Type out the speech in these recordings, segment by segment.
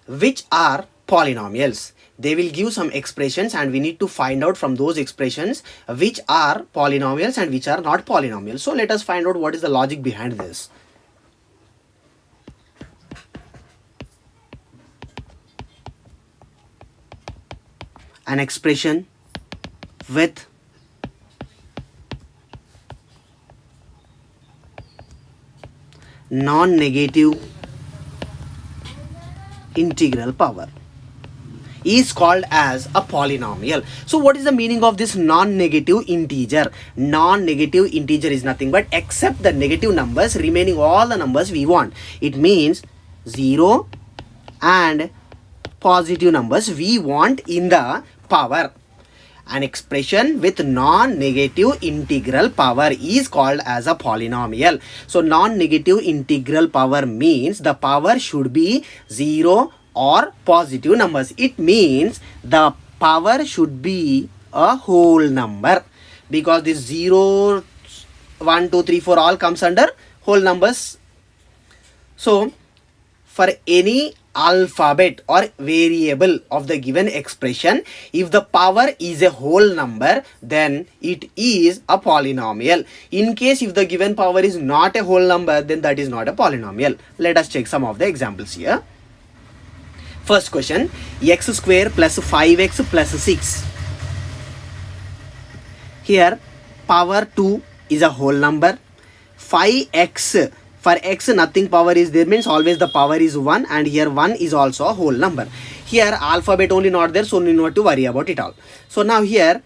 which are polynomials. They will give some expressions and we need to find out from those expressions which are polynomials and which are not polynomials. So let us find out what is the logic behind this. An expression with non-negative integral power is called as a polynomial. So what is the meaning of this non-negative integer? Non-negative integer is nothing but except the negative numbers, remaining all the numbers we want. It means 0 and positive numbers we want in the power. An expression with non-negative integral power is called as a polynomial. So non-negative integral power means the power should be 0 or positive numbers. It means the power should be a whole number, because this 0, 1, 2, 3, 4 all comes under whole numbers. So for any alphabet or variable of the given expression, if the power is a whole number, then it is a polynomial. In case if the given power is not a whole number, then that is not a polynomial. Let us check some of the examples here. First question, x square plus 5x plus 6. Here power 2 is a whole number. 5x, for x nothing power is there, means always the power is 1, and here 1 is also a whole number. Here alphabet only not there, so no need to worry about it all. So now here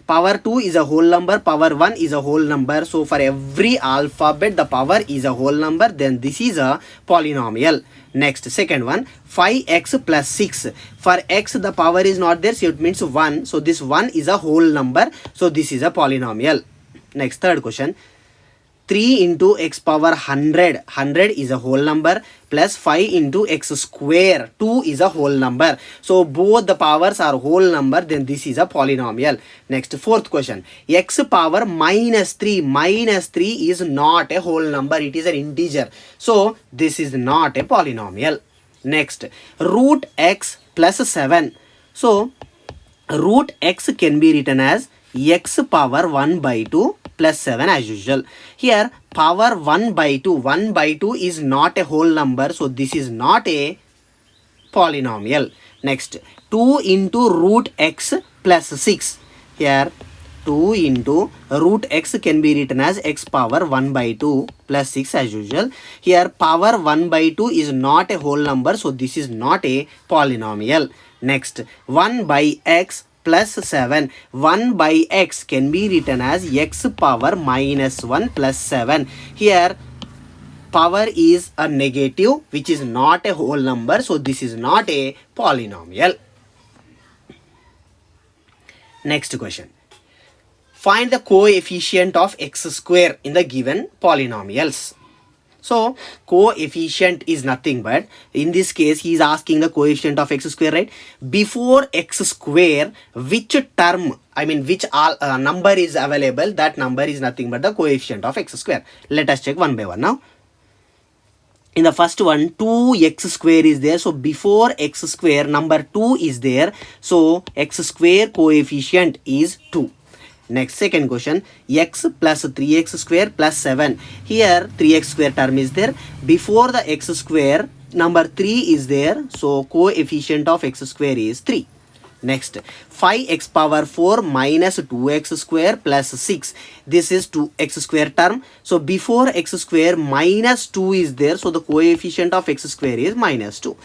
power 2 is a whole number, power 1 is a whole number. So for every alphabet the power is a whole number, then this is a polynomial. Next, second one, 5x plus 6. For x the power is not there, so it means 1. So this 1 is a whole number, so this is a polynomial. Next, third question, 3 into x power 100. 100 is a whole number, plus 5 into x square. 2 is a whole number. So both the powers are whole number, then this is a polynomial. Next, fourth question, x power minus 3. Minus 3 is not a whole number, it is an integer. So this is not a polynomial. Next, root x plus 7. So root x can be written as x power 1 by 2 plus 7 as usual. Here power 1 by 2. 1 by 2 is not a whole number, so this is not a polynomial. Next, 2 into root x plus 6. Here 2 into root x can be written as x power 1 by 2 plus 6 as usual. Here power 1 by 2 is not a whole number, so this is not a polynomial. Next, 1 by x plus 7. 1 by x can be written as x power minus 1 plus 7. Here power is a negative, which is not a whole number, so this is not a polynomial. Next question, find the coefficient of x square in the given polynomials. So coefficient is nothing but, in this case he is asking the coefficient of x square, right? Before x square, which term, I mean which number is available, that number is nothing but the coefficient of x square. Let us check one by one now. In the first one, 2x square is there, so before x square number 2 is there, so x square coefficient is 2. Next, second question, x plus 3x square plus 7. Here 3x square term is there. Before the x square, number 3 is there, so coefficient of x square is 3. Next, 5x power 4 minus 2x square plus 6. This is 2x square term. So before x square minus 2 is there, so the coefficient of x square is minus 2.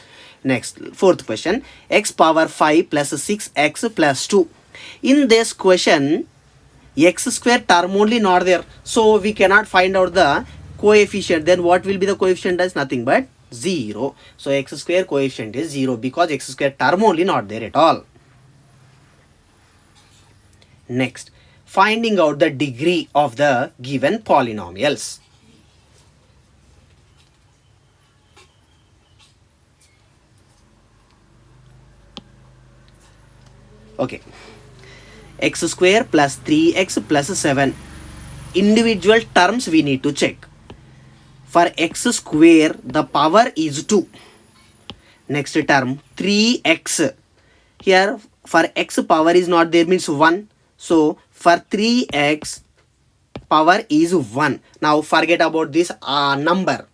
Next, fourth question, x power 5 plus 6x plus 2. In this question, x square term only not there, so we cannot find out the coefficient. Then what will be the coefficient? As nothing but 0. So x square coefficient is 0 because x square term only not there at all. Next, finding out the degree of the given polynomials. Okay, x square plus 3x plus 7. Individual terms we need to check. For x square, the power is 2. Next term 3x. Here for x power is not there means 1. So for 3x power is 1. Now forget about this number.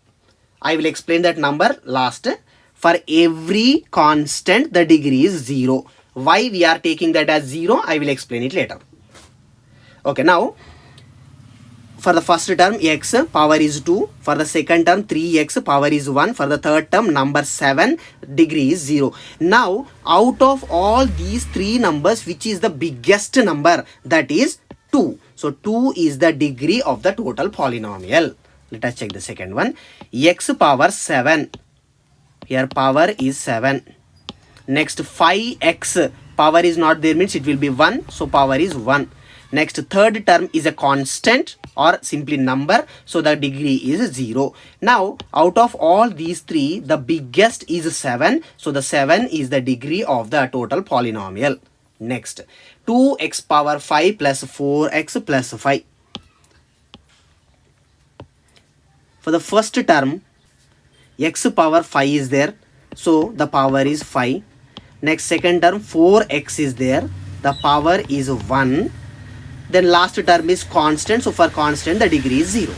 I will explain that number last. For every constant the degree is 0. Why we are taking that as 0? I will explain it later. Okay, now for the first term x power is 2, for the second term 3x power is 1, for the third term number 7 degree is 0. Now out of all these three numbers, which is the biggest number? That is 2. So 2 is the degree of the total polynomial. Let us check the second one. X power 7. Here power is 7. Next 5x power is not there means it will be 1. So power is 1. Next third term is a constant or simply number. So the degree is 0. Now out of all these three, the biggest is 7. So the 7 is the degree of the total polynomial. Next 2x power 5 plus 4x plus 5. For the first term, x power 5 is there. So the power is 5. Next second term 4x is there. The power is 1. Then last term is constant. So for constant the degree is 0.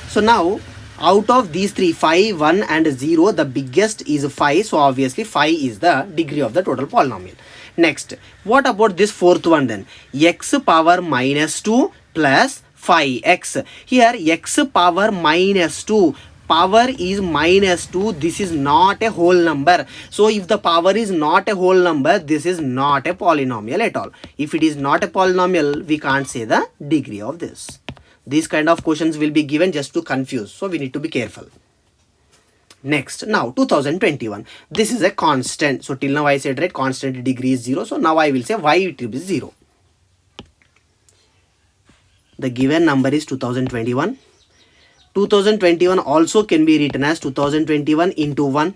So now out of these three, 5, 1 and 0, the biggest is 5. So obviously 5 is the degree of the total polynomial. Next, what about this fourth one then? X power minus 2 plus 5x. Here x power minus 2. Power is minus 2. This is not a whole number. So if the power is not a whole number, this is not a polynomial at all. If it is not a polynomial, we can't say the degree of this. These kind of questions will be given just to confuse. So we need to be careful. Next, now 2021. This is a constant. So till now I said, right, constant degree is 0. So now I will say why it will be 0. The given number is 2021. 2021 also can be written as 2021 into 1.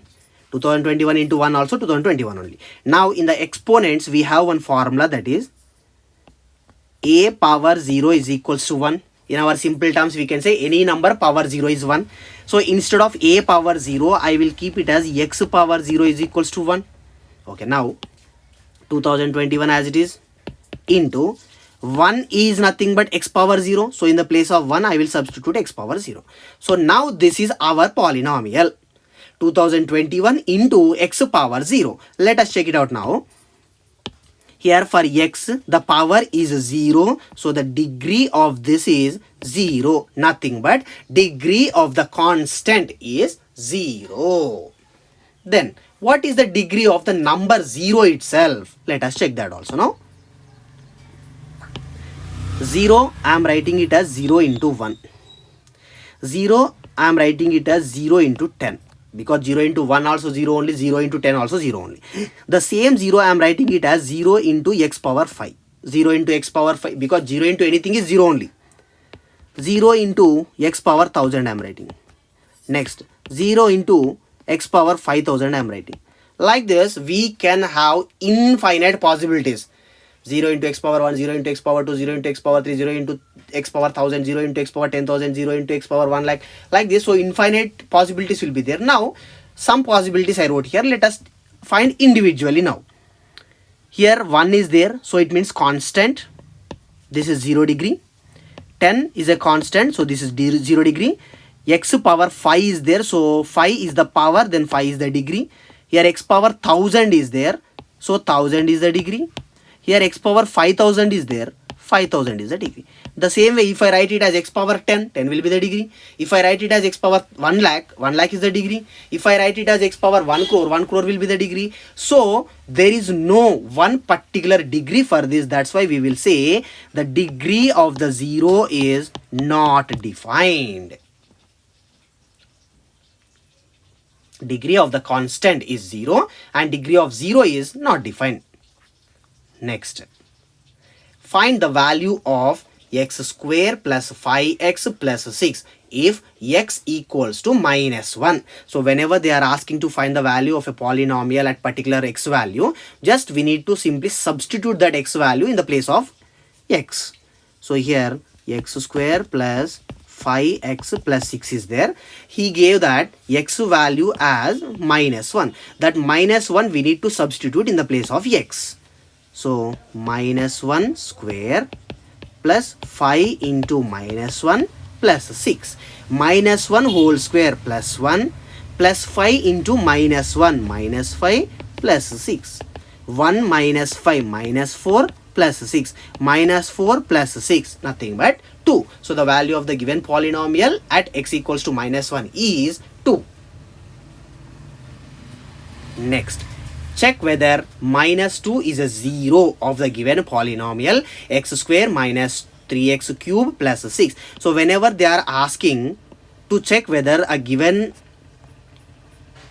2021 into 1 also 2021 only. Now in the exponents we have one formula, that is a power 0 is equals to 1. In our simple terms we can say any number power 0 is 1. So instead of a power 0, I will keep it as x power 0 is equals to 1. Okay, now 2021 as it is into 1 is nothing but x power 0. So in the place of 1, I will substitute x power 0. So now this is our polynomial. 2021 into x power 0. Let us check it out now. Here for x, the power is 0. So the degree of this is 0. Nothing but degree of the constant is 0. Then what is the degree of the number 0 itself? Let us check that also now. 0, I am writing it as 0 into 1. 0, I am writing it as 0 into 10. Because 0 into 1 also 0 only, 0 into 10 also 0 only. The same 0 I am writing it as 0 into x power 5. 0 into x power 5, because 0 into anything is 0 only. 0 into x power 1000 I am writing. Next, 0 into x power 5000 I am writing. Like this, we can have infinite possibilities. 0 into x power 1, 0 into x power 2, 0 into x power 3, 0 into x power 1000, 0 into x power 10,000, 0 into x power 1, like this. So infinite possibilities will be there. Now some possibilities I wrote here. Let us find individually now. Here 1 is there, so it means constant. This is 0 degree. 10 is a constant, so this is 0 degree. X power 5 is there, so 5 is the power, then 5 is the degree. Here x power 1000 is there, so 1000 is the degree. Here x power 5000 is there, 5000 is the degree. The same way, if I write it as x power 10, 10 will be the degree. If I write it as x power 1 lakh, 1 lakh is the degree. If I write it as x power 1 crore, 1 crore will be the degree. So there is no one particular degree for this. That's why we will say the degree of the 0 is not defined. Degree of the constant is 0 and degree of 0 is not defined. Next, find the value of x square plus 5x plus 6 if x equals to minus 1. So whenever they are asking to find the value of a polynomial at particular x value, just we need to simply substitute that x value in the place of x. So here x square plus 5x plus 6 is there. He gave that x value as -1. That -1 we need to substitute in the place of x. So -1 square plus 5 into -1 plus 6. -1 whole square plus 1 plus 5 into -1 minus 5 plus 6. 1 minus 5 minus 4 plus 6. Minus 4 plus 6, nothing but 2. So the value of the given polynomial at x equals to -1 is 2. Next, check whether -2 is a 0 of the given polynomial x square minus 3x cube plus 6. So whenever they are asking to check whether a given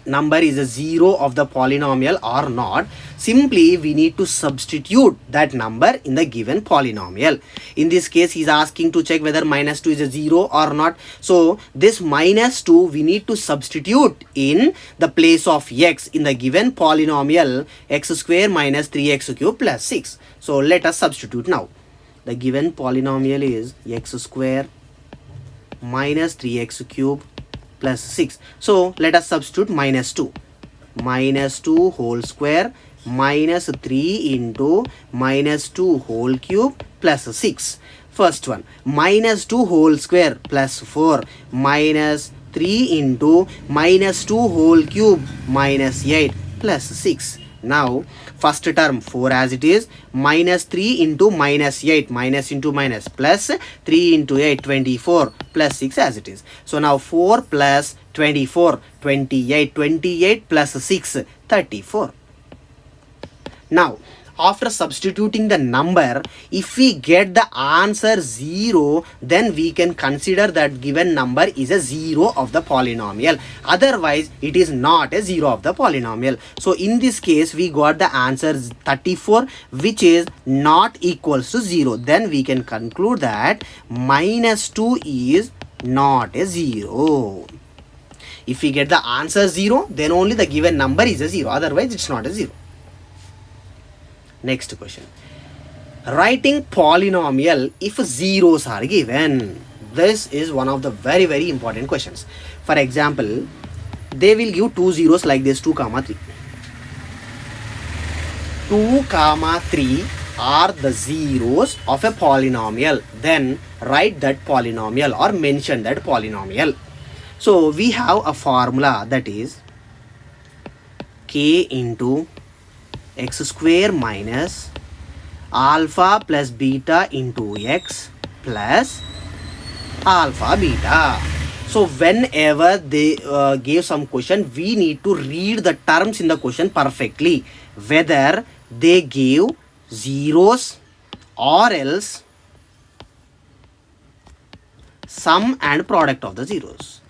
number is a 0 of the polynomial or not, simply we need to substitute that number in the given polynomial. In this case, he is asking to check whether -2 is a 0 or not. So this -2 we need to substitute in the place of x in the given polynomial x square minus 3x cube plus 6. So let us substitute now. The given polynomial is x square minus 3x cube plus 6. So let us substitute -2. -2 whole square minus 3 into -2 whole cube plus 6. First one, -2 whole square plus 4 minus 3 into -2 whole cube minus 8 plus 6. Now first term 4 as it is, -3 into -8, minus into minus, plus 3 into 8, 24, plus 6 as it is. So now 4 plus 24, 28, 28 plus 6, 34. Now after substituting the number, if we get the answer 0, then we can consider that given number is a 0 of the polynomial. Otherwise, it is not a 0 of the polynomial. So in this case, we got the answer 34, which is not equals to 0. Then we can conclude that -2 is not a 0. If we get the answer 0, then only the given number is a 0. Otherwise, it's not a 0. Next question. Writing polynomial if zeros are given. This is one of the very important questions. For example, they will give two zeros like this, 2, 3. 2, 3 are the zeros of a polynomial. Then write that polynomial or mention that polynomial. So we have a formula, that is k into x square minus alpha plus beta into x plus alpha beta. So whenever they gave some question, we need to read the terms in the question perfectly, whether they give zeros or else sum and product of the zeros.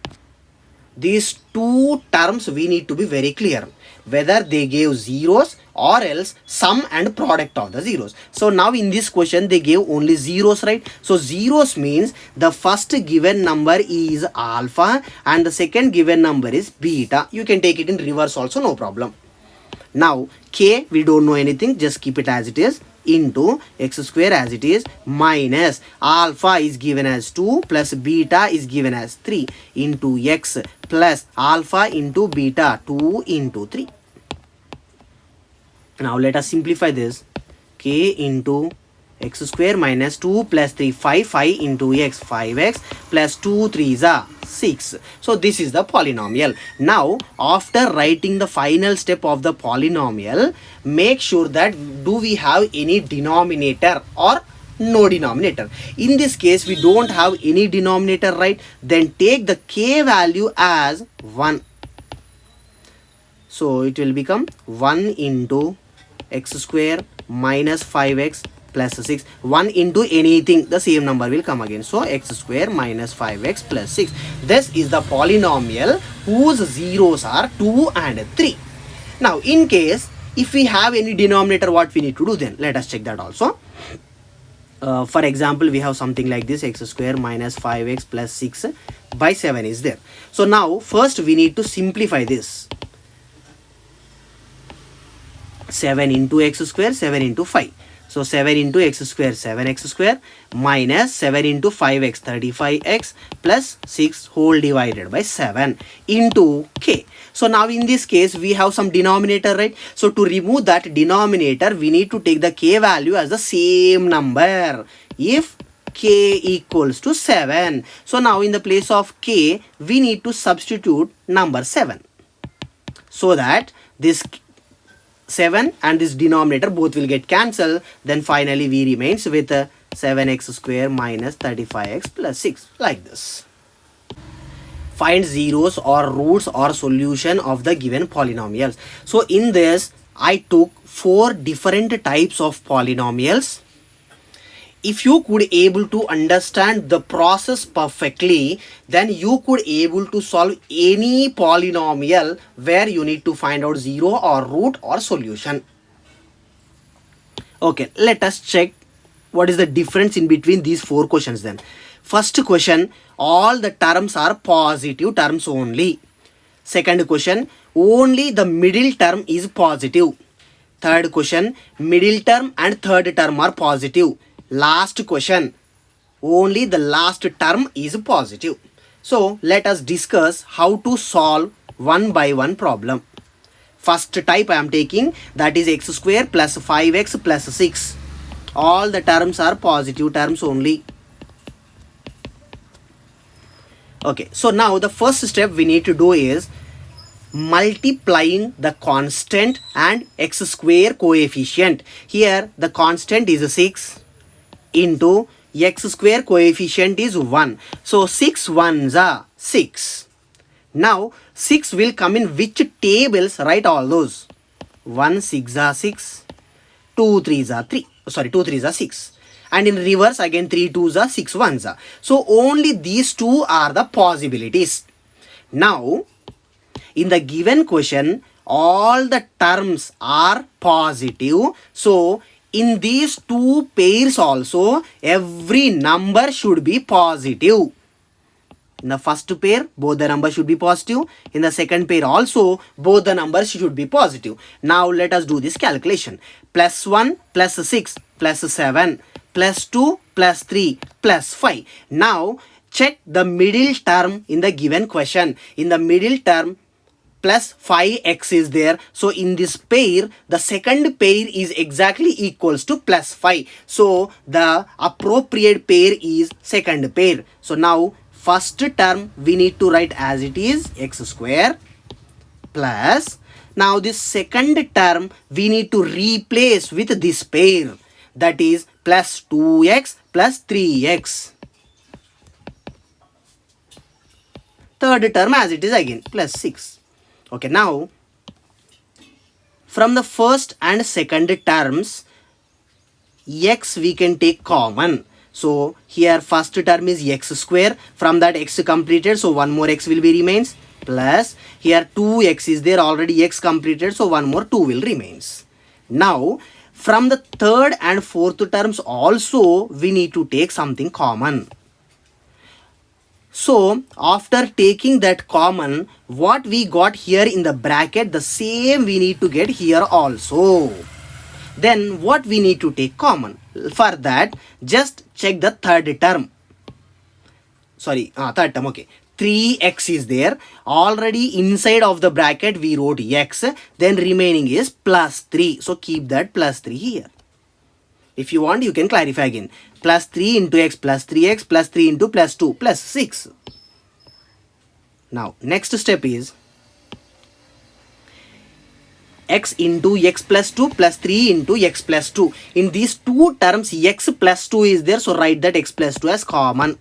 These two terms we need to be very clear, whether they gave zeros or else sum and product of the zeros. So now in this question they gave only zeros, right? So zeros means the first given number is alpha and the second given number is beta. You can take it in reverse also, no problem. Now k we don't know anything, just keep it as it is, into x square as it is, minus alpha is given as 2 plus beta is given as 3 into x plus alpha into beta 2 into 3. Now let us simplify this. K into x square minus 2 plus 3, 5 into x, 5x plus 2 3s are 6. So this is the polynomial. Now after writing the final step of the polynomial, make sure that do we have any denominator or no denominator. In this case we don't have any denominator, right? Then take the k value as 1. So it will become 1 into x square minus 5x plus 6. 1 into anything, the same number will come again. So x square minus 5x plus 6. This is the polynomial whose zeros are 2 and 3. Now in case if we have any denominator, what we need to do then? Let us check that also. For example, we have something like this, x square minus 5x plus 6 by 7 is there. So now first we need to simplify this. 7 into x square, 7 into 5. So 7 into x square 7x square minus 7 into 5x 35x plus 6 whole divided by 7 into k. So now in this case we have some denominator, right? So to remove that denominator we need to take the k value as the same number if k equals to 7. So now in the place of k we need to substitute number 7 so that this 7 and this denominator both will get cancelled. Then finally we remains with 7x square minus 35x plus 6 like this. Find zeros or roots or solution of the given polynomials. So in this I took 4 different types of polynomials. If you could able to understand the process perfectly, then you could able to solve any polynomial where you need to find out zero or root or solution. Okay, let us check what is the difference in between these 4 questions then. First question, all the terms are positive terms only. Second question, only the middle term is positive. Third question, middle term and third term are positive. Last question, only the last term is positive. So let us discuss how to solve one by one problem. First type I am taking, that is x square plus 5x plus 6. All the terms are positive terms only. Okay, so now the first step we need to do is multiplying the constant and x square coefficient. Here the constant is 6 into x square coefficient is 1. So 6 ones are 6. Now 6 will come in which tables? Write all those. 1 6 are 6, 2 3s are 3. Sorry, 2 3s are 6. And in reverse again 3 2s are 6 1s are. So only these two are the possibilities. Now in the given question all the terms are positive. So in these two pairs also every number should be positive. In the first pair both the numbers should be positive. In the second pair also both the numbers should be positive. Now let us do this calculation. Plus 1 plus 6 plus 7 plus 2 plus 3 plus 5. Now check the middle term in the given question. In the middle term plus 5x is there. So in this pair the second pair is exactly equals to plus 5. So the appropriate pair is second pair. So now first term we need to write as it is x square plus, now this second term we need to replace with this pair, that is plus 2x plus 3x. Third term as it is again plus 6. Okay, now from the first and second terms x we can take common. So here first term is x square, from that x completed, so one more x will be remains, plus here 2x is there, already x completed, so one more 2 will remains. Now from the third and fourth terms also we need to take something common. So after taking that common, what we got here in the bracket, the same we need to get here also. Then what we need to take common? For that just check the third term. Sorry, third term, okay. 3x is there, already inside of the bracket we wrote x, then remaining is plus 3. So keep that plus 3 here. If you want you can clarify again. Plus 3 into x plus 3x plus 3 into plus 2 plus 6. Now next step is x into x plus 2 plus 3 into x plus 2. In these two terms x plus 2 is there, so write that x plus 2 as common.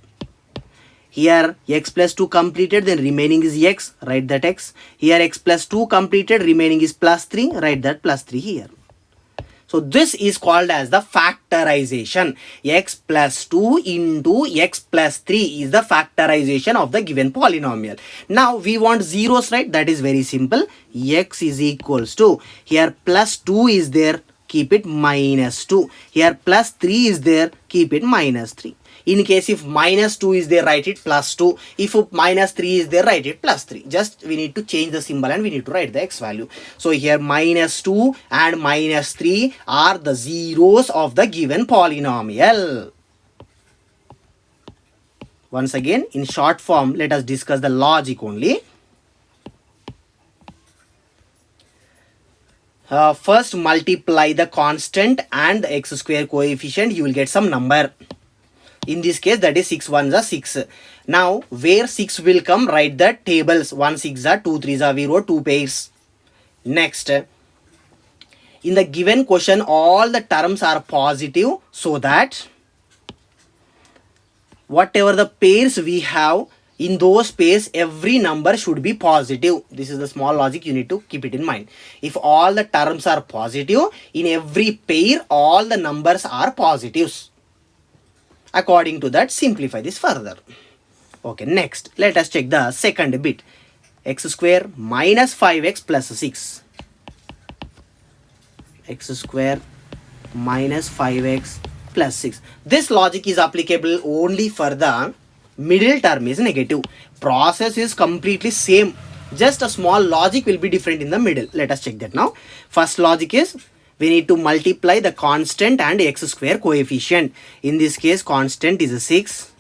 Here x plus 2 completed, then remaining is x, write that x. Here x plus 2 completed, remaining is plus 3, write that plus 3 here. So this is called as the factorization. X plus 2 into x plus 3 is the factorization of the given polynomial. Now we want zeros, right? That is very simple. X is equals to, here plus 2 is there, keep it minus 2. Here plus 3 is there, keep it minus 3. In case if minus 2 is there, write it plus 2. If minus 3 is there, write it plus 3. Just we need to change the symbol and we need to write the x value. So here minus 2 and minus 3 are the zeros of the given polynomial. Once again, in short form, let us discuss the logic only. First multiply the constant and the x square coefficient, you will get some number. In this case, that is 6 ones are 6. Now where 6 will come, write the tables. 1 6 are 2 3s are, we wrote 2 pairs. Next, in the given question all the terms are positive, so that whatever the pairs we have, in those pairs every number should be positive. This is the small logic, you need to keep it in mind. If all the terms are positive, in every pair all the numbers are positives. According to that, simplify this further. Okay, next let us check the second bit. X square minus 5x plus 6. X square minus 5x plus 6. This logic is applicable only for the middle term is negative. Process is completely same, just a small logic will be different in the middle. Let us check that now. First logic is we need to multiply the constant and x square coefficient. In this case constant is 6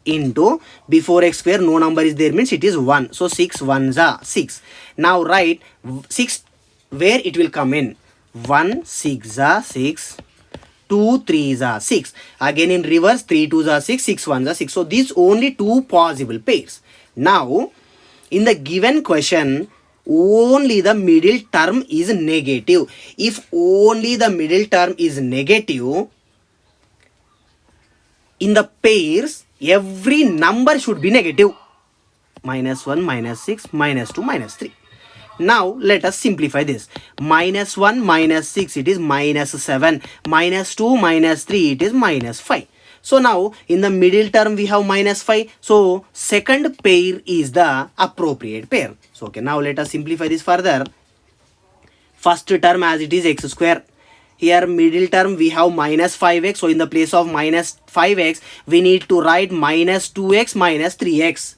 into, before x square no number is there means it is 1, so 6 ones are 6. Now write 6 where it will come in. 1 6 are 6, 2 3s are 6. Again in reverse, 3 2s are 6, 6 1s are 6. So these only two possible pairs. Now in the given question only the middle term is negative. If only the middle term is negative, in the pairs every number should be negative. Minus 1, minus 6, minus 2, minus 3. Now let us simplify this. Minus 1 minus 6 it is minus 7, minus 2 minus 3 it is minus 5. So now in the middle term we have minus 5, so second pair is the appropriate pair. So okay, now let us simplify this further. First term as it is x square. Here middle term we have minus 5x, so in the place of minus 5x we need to write minus 2x minus 3x.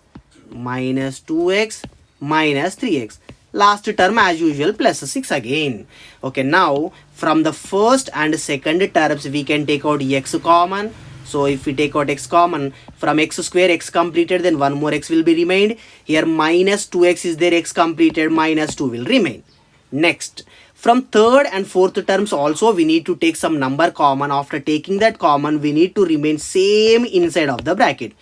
Minus 2x minus 3x. Last term as usual plus 6 again. Okay, now from the first and second terms we can take out x common. So if we take out x common, from x square x completed, then one more x will be remained. Here minus 2x is there, x completed, minus 2 will remain. Next, from third and fourth terms also we need to take some number common. After taking that common we need to remain same inside of the bracket.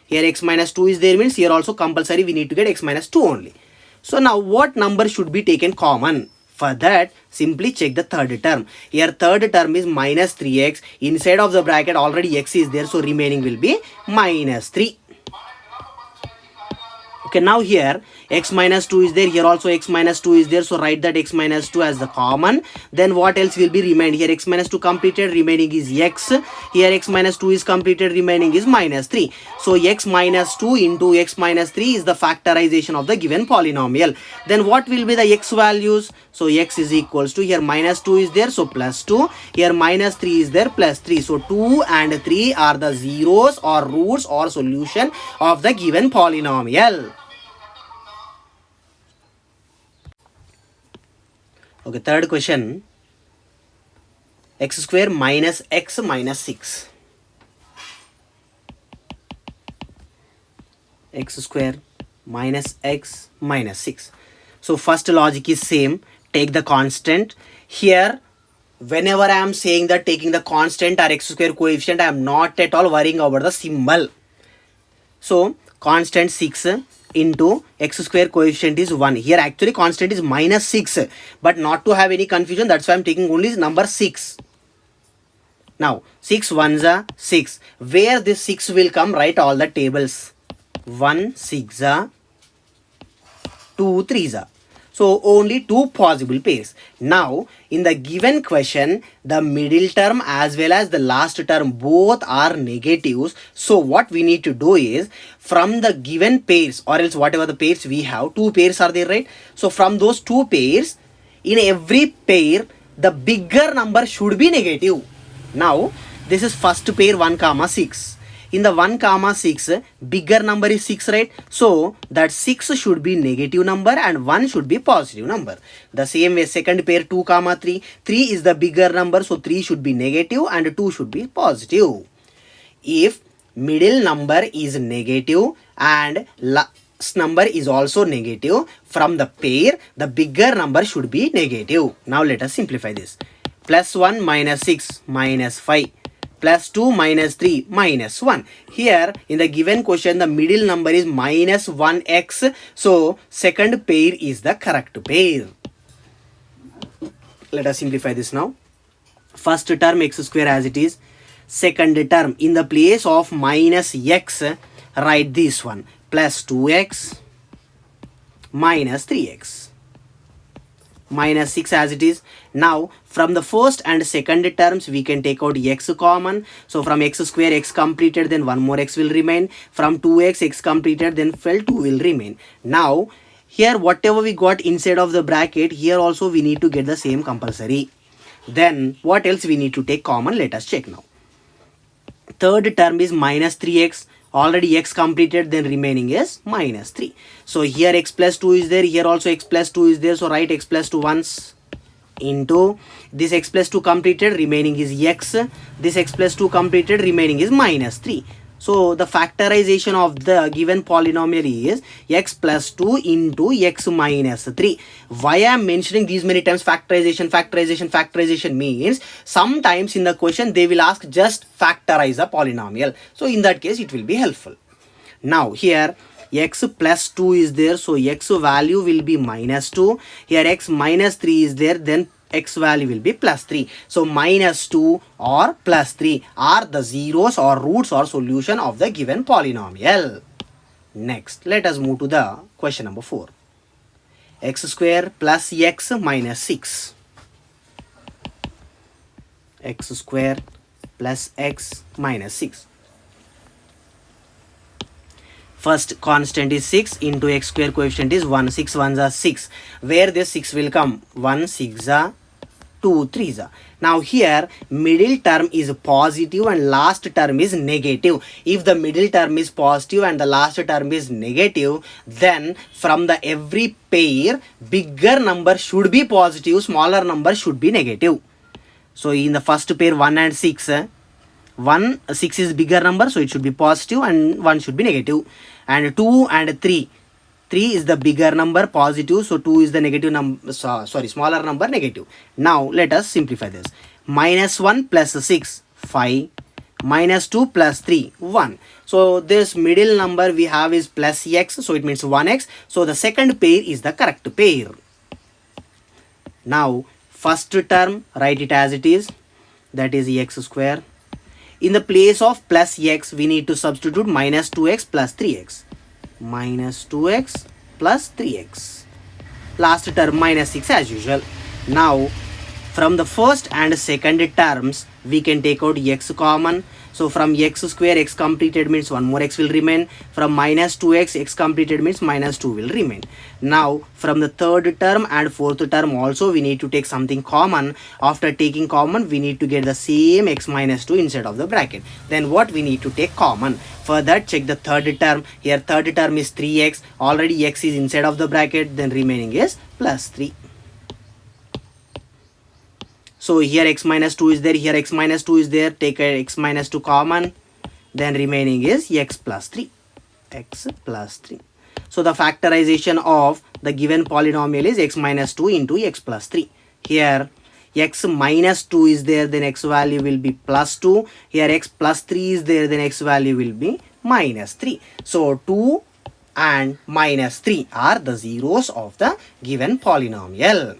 Here x minus 2 is there means here also compulsory we need to get x minus 2 only. So now what number should be taken common? For that simply check the third term. Here third term is minus 3x. Inside of the bracket already x is there, so remaining will be minus 3. Okay, now here x minus 2 is there, here also x minus 2 is there, so write that x minus 2 as the common. Then what else will be remained? Here x minus 2 completed, remaining is x. Here x minus 2 is completed, remaining is minus 3. So x minus 2 into x minus 3 is the factorization of the given polynomial. Then what will be the x values? So x is equals to, here minus 2 is there, so plus 2. Here minus 3 is there, plus 3. So 2 and 3 are the zeros or roots or solution of the given polynomial. Okay, third question. X square minus x minus 6. X square minus x minus 6. So first logic is same. Take the constant. Here whenever I am saying that taking the constant or x square coefficient, I am not at all worrying about the symbol. So constant 6 into x square coefficient is 1. Here actually constant is minus 6, but not to have any confusion, that's why I am taking only number 6. Now 6 ones are 6. Where this 6 will come, write all the tables. 1 6 are, 2 3s are. So only two possible pairs. Now in the given question the middle term as well as the last term both are negatives. So what we need to do is, from the given pairs or else whatever the pairs we have, two pairs are there, right? So from those two pairs, in every pair the bigger number should be negative. Now this is first pair 1 comma 6. In the 1 comma 6, bigger number is 6, right? So that 6 should be negative number and 1 should be positive number. The same way, second pair 2 comma 3, 3 is the bigger number, so 3 should be negative and 2 should be positive. If middle number is negative and last number is also negative, from the pair the bigger number should be negative. Now let us simplify this. Plus 1 minus 6 minus 5 plus 2 minus 3 minus 1. Here in the given question the middle number is minus 1x, so second pair is the correct pair. Let us simplify this now. First term x square as it is. Second term, in the place of minus x, write this one, plus 2x minus 3x minus 6 as it is. Now from the first and second terms we can take out x common. So from x square x completed, then one more x will remain. From 2x x completed, then 2 will remain. Now here whatever we got inside of the bracket, here also we need to get the same compulsory. Then what else we need to take common? Let us check now. Third term is minus 3x. Already x completed, then remaining is minus 3. So here x plus 2 is there, here also x plus 2 is there. So write x plus 2 once into this x plus 2 completed, remaining is x. This x plus 2 completed, remaining is minus 3. So the factorization of the given polynomial is x plus 2 into x minus 3. Why I am mentioning these many times factorization means sometimes in the question they will ask just factorize a polynomial. So in that case it will be helpful. Now here x plus 2 is there, so x value will be minus 2. Here x minus 3 is there, then x value will be plus 3. So minus 2 or plus 3 are the zeros or roots or solution of the given polynomial. Next, let us move to the question number 4. X square plus x minus 6. X square plus x minus 6. First constant is 6 into x square coefficient is 1. 6 ones are 6. Where this 6 will come? 1 6 are 2 3 are. Now here middle term is positive and last term is negative. If the middle term is positive and the last term is negative, then from the every pair bigger number should be positive, smaller number should be negative. So in the first pair 1 and 6, 6 is bigger number, so it should be positive and 1 should be negative. And 2 and 3 is the bigger number, positive, so 2 is the negative number, smaller number, negative. Now let us simplify this. Minus 1 plus 6 5 minus 2 plus 3 1. So this middle number we have is plus x, so it means 1x. So the second pair is the correct pair. Now first term, write it as it is, that is x square. In the place of plus x, we need to substitute minus 2x plus 3x. Minus 2x plus 3x. Last term minus 6 as usual. Now, from the first and second terms, we can take out x common. So from x square, x completed means one more x will remain. From minus 2x, x completed means minus 2 will remain. Now, from the third term and fourth term also, we need to take something common. After taking common, we need to get the same x minus 2 inside of the bracket. Then what we need to take common? For that, check the third term. Here, third term is 3x. Already x is inside of the bracket. Then remaining is plus 3. So here x minus 2 is there, here x minus 2 is there, take a x minus 2 common, then remaining is x plus 3. X plus 3. So the factorization of the given polynomial is x minus 2 into x plus 3. Here x minus 2 is there, then x value will be plus 2. Here x plus 3 is there, then x value will be minus 3. So 2 and minus 3 are the zeros of the given polynomial.